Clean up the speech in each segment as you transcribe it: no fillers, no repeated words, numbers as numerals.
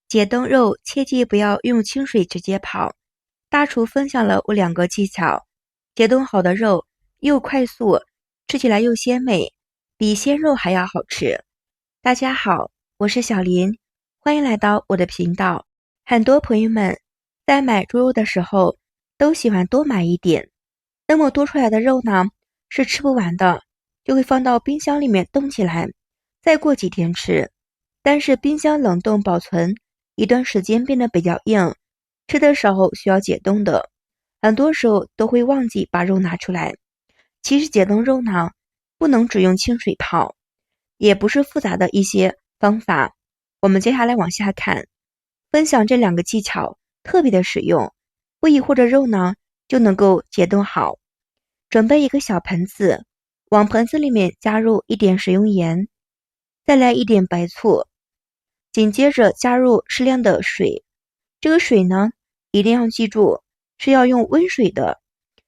解冻肉切记不要用清水直接泡。大厨分享了我2个技巧，解冻好的肉又快速，吃起来又鲜美，比鲜肉还要好吃。大家好，我是小林，欢迎来到我的频道。很多朋友们在买猪肉的时候都喜欢多买一点，那么多出来的肉呢是吃不完的，就会放到冰箱里面冻起来，再过几天吃。但是冰箱冷冻保存一段时间变得比较硬，吃的时候需要解冻的，很多时候都会忘记把肉拿出来。其实解冻肉呢，不能只用清水泡，也不是复杂的一些方法。我们接下来往下看，分享这2个技巧特别的实用，不一会儿的肉呢就能够解冻好。准备一个小盆子，往盆子里面加入一点食用盐，再来一点白醋，紧接着加入适量的水。这个水呢，一定要记住是要用温水的，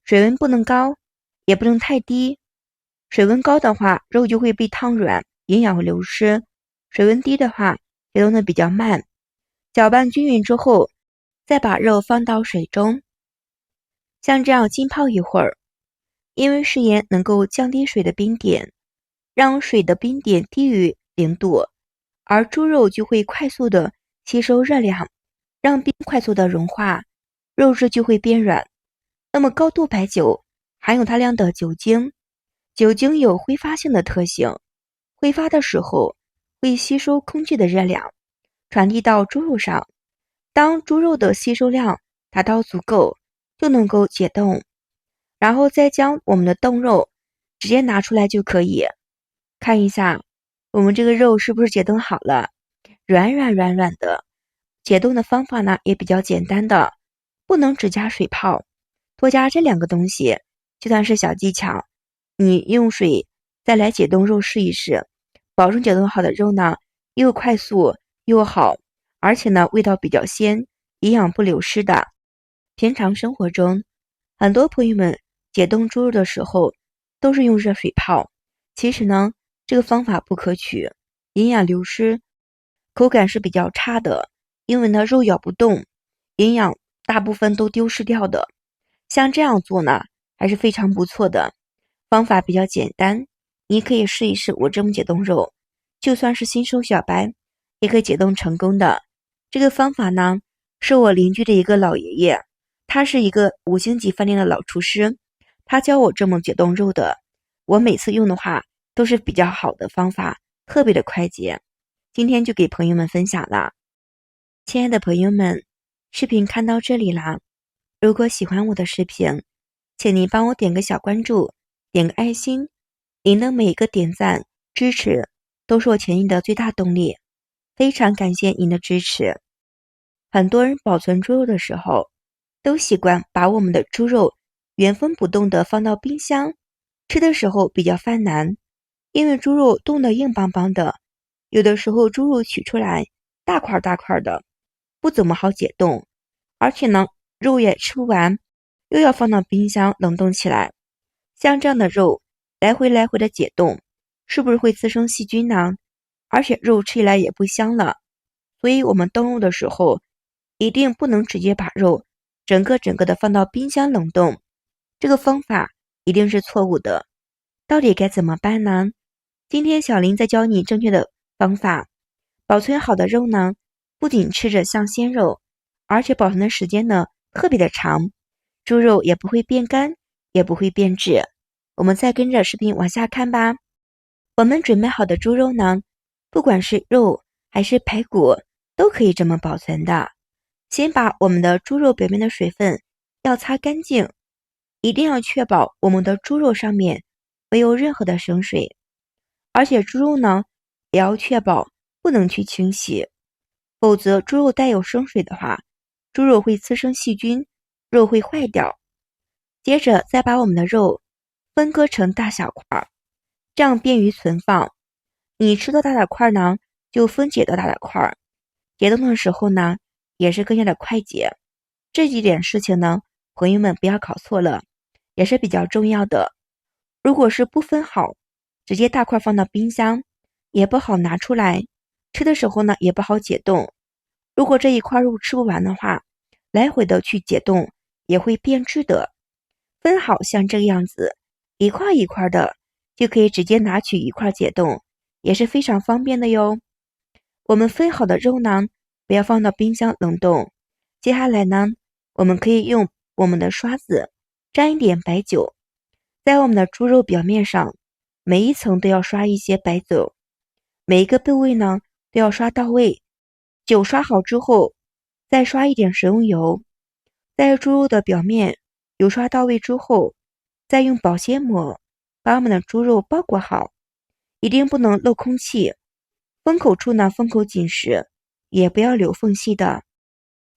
水温不能高，也不能太低。水温高的话，肉就会被烫软，营养会流失；水温低的话，解冻的比较慢。搅拌均匀之后，再把肉放到水中，像这样浸泡一会儿。因为食盐能够降低水的冰点，让水的冰点低于0度，而猪肉就会快速的吸收热量，让冰快速的融化，肉质就会变软。那么高度白酒含有大量的酒精，酒精有挥发性的特性，挥发的时候会吸收空气的热量，传递到猪肉上。当猪肉的吸收量达到足够，就能够解冻，然后再将我们的冻肉直接拿出来就可以。看一下我们这个肉是不是解冻好了，软软的。解冻的方法呢也比较简单的，不能只加水泡，多加这2个东西，就算是小技巧。你用水再来解冻肉试一试，保证解冻好的肉呢又快速又好，而且呢味道比较鲜，营养不流失的。平常生活中，很多朋友们解冻猪肉的时候都是用热水泡，其实呢这个方法不可取，营养流失，口感是比较差的，因为呢肉咬不动，营养大部分都丢失掉的。像这样做呢还是非常不错的，方法比较简单，你可以试一试我这么解冻肉，就算是新手小白也可以解冻成功的。这个方法呢是我邻居的一个老爷爷，他是一个5星级饭店的老厨师，他教我这么解冻肉的。我每次用的话都是比较好的方法，特别的快捷。今天就给朋友们分享了。亲爱的朋友们，视频看到这里啦，如果喜欢我的视频，请您帮我点个小关注，点个爱心，您的每一个点赞支持都是我前进的最大动力，非常感谢您的支持。很多人保存猪肉的时候都习惯把我们的猪肉原封不动的放到冰箱，吃的时候比较犯难，因为猪肉冻得硬邦邦的，有的时候猪肉取出来大块大块的，不怎么好解冻，而且呢肉也吃不完，又要放到冰箱冷冻起来。像这样的肉来回的解冻，是不是会滋生细菌呢？而且肉吃起来也不香了。所以我们冻肉的时候一定不能直接把肉整个的放到冰箱冷冻，这个方法一定是错误的。到底该怎么办呢？今天小林在教你正确的方法。保存好的肉呢，不仅吃着像鲜肉，而且保存的时间呢特别的长，猪肉也不会变干，也不会变质。我们再跟着视频往下看吧。我们准备好的猪肉呢，不管是肉还是排骨，都可以这么保存的。先把我们的猪肉表面的水分要擦干净，一定要确保我们的猪肉上面没有任何的生水，而且猪肉呢也要确保不能去清洗，否则猪肉带有生水的话，猪肉会滋生细菌，肉会坏掉。接着再把我们的肉分割成大小块，这样便于存放。你吃多大的块呢，就分解多大的块，解冻的时候呢也是更加的快捷。这几点事情呢，朋友们不要搞错了，也是比较重要的。如果是不分好，直接大块放到冰箱，也不好拿出来，吃的时候呢也不好解冻。如果这一块肉吃不完的话，来回的去解冻也会变质的。分好像这个样子，一块一块的，就可以直接拿取一块解冻，也是非常方便的哟。我们分好的肉呢，不要放到冰箱冷冻。接下来呢，我们可以用我们的刷子沾一点白酒，在我们的猪肉表面上每一层都要刷一些白酒，每一个部位呢都要刷到位。酒刷好之后，再刷一点食用油，在猪肉的表面油刷到位之后，再用保鲜膜把我们的猪肉包裹好，一定不能漏空气，封口处呢封口紧实，也不要留缝隙的，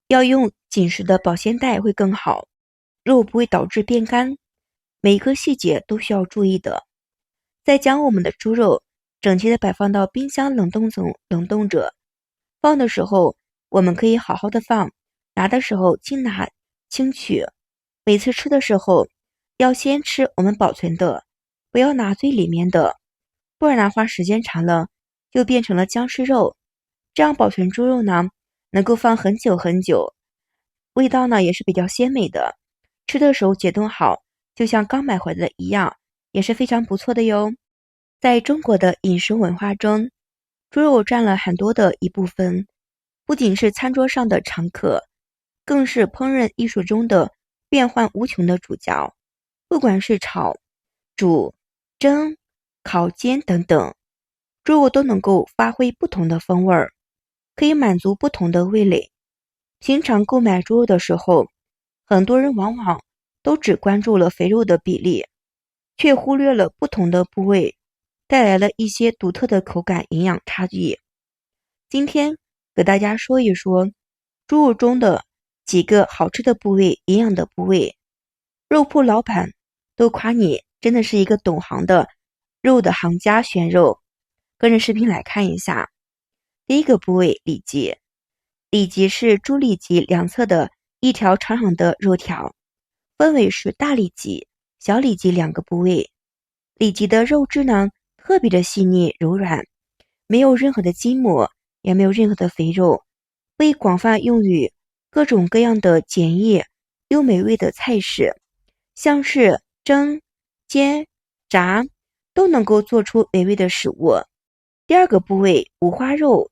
要用紧实的保鲜袋会更好，肉不会导致变干，每一个细节都需要注意的。再将我们的猪肉整齐的摆放到冰箱冷冻中冷冻着，放的时候我们可以好好的放，拿的时候轻拿轻取，每次吃的时候要先吃我们保存的，不要拿最里面的，不然的话时间长了就变成了僵尸肉。这样保存猪肉呢能够放很久很久，味道呢也是比较鲜美的，吃的时候解冻好就像刚买回来的一样，也是非常不错的哟。在中国的饮食文化中，猪肉占了很多的一部分，不仅是餐桌上的常客，更是烹饪艺术中的变幻无穷的主角。不管是炒、煮、蒸、烤、煎等等，猪肉都能够发挥不同的风味儿，可以满足不同的味蕾。平常购买猪肉的时候，很多人往往都只关注了肥肉的比例，却忽略了不同的部位带来了一些独特的口感营养差异。今天给大家说一说猪肉中的几个好吃的部位、营养的部位。肉铺老板都夸你真的是一个懂行的肉的行家选肉，跟着视频来看一下。第一个部位，里脊。里脊是猪里脊两侧的一条长长的肉条，分为是大里脊、小里脊两个部位。里脊的肉质呢特别的细腻柔软，没有任何的筋膜，也没有任何的肥肉，被广泛用于各种各样的简易又美味的菜式，像是蒸、煎、炸都能够做出美味的食物。第二个部位，五花肉。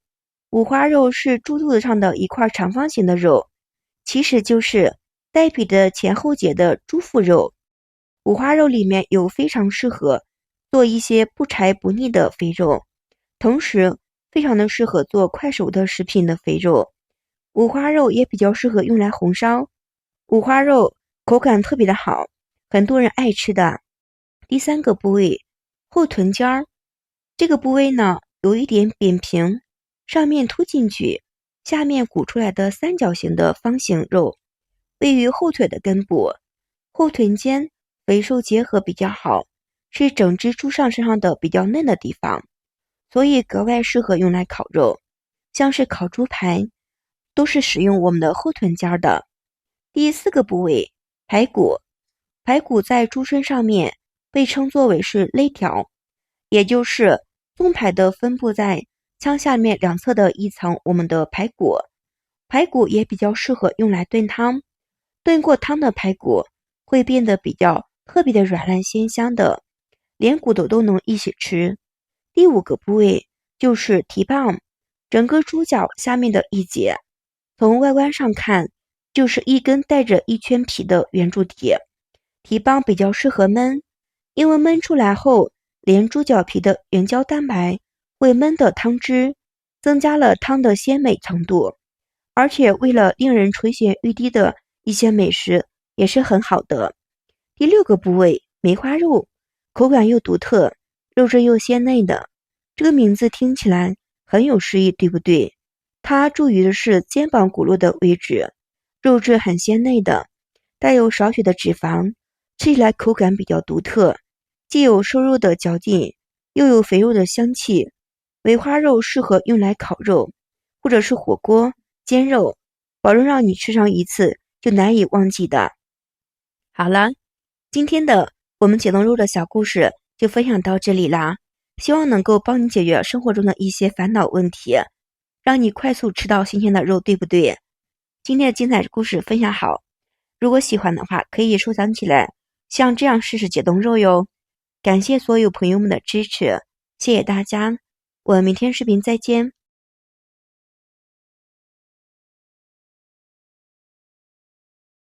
五花肉是猪肚子上的一块长方形的肉，其实就是带皮的前后节的猪腹肉。五花肉里面有非常适合做一些不柴不腻的肥肉，同时非常的适合做快手的食品的肥肉。五花肉也比较适合用来红烧，五花肉口感特别的好，很多人爱吃的。第三个部位，后臀尖儿。这个部位呢有一点扁平，上面凸进去，下面鼓出来的三角形的方形肉，位于后腿的根部。后臀尖肥瘦结合比较好，是整只猪身上的比较嫩的地方，所以格外适合用来烤肉，像是烤猪排都是使用我们的后臀尖的。第四个部位，排骨。排骨在猪身上面被称作为是肋条，也就是纵排的分布在腔下面两侧的一层我们的排骨。排骨也比较适合用来炖汤，炖过汤的排骨会变得比较特别的软烂鲜香的，连骨头都能一起吃。第五个部位就是蹄膀，整个猪脚下面的一节，从外观上看就是一根带着一圈皮的圆柱体。蹄膀比较适合焖，因为焖出来后连猪脚皮的原胶蛋白会焖的汤汁，增加了汤的鲜美程度，而且为了令人垂涎欲滴的一些美食也是很好的。第六个部位，梅花肉，口感又独特，肉质又鲜嫩的，这个名字听起来很有诗意，对不对？它注于的是肩膀骨络的位置，肉质很鲜嫩的，带有少许的脂肪，吃起来口感比较独特，既有瘦肉的嚼劲，又有肥肉的香气。梅花肉适合用来烤肉，或者是火锅、煎肉，保证让你吃上一次就难以忘记的。好了，今天的我们解冻肉的小故事就分享到这里啦，希望能够帮你解决生活中的一些烦恼问题，让你快速吃到新鲜的肉，对不对？今天的精彩故事分享好，如果喜欢的话，可以收藏起来，像这样试试解冻肉哟。感谢所有朋友们的支持，谢谢大家，我们明天视频再见。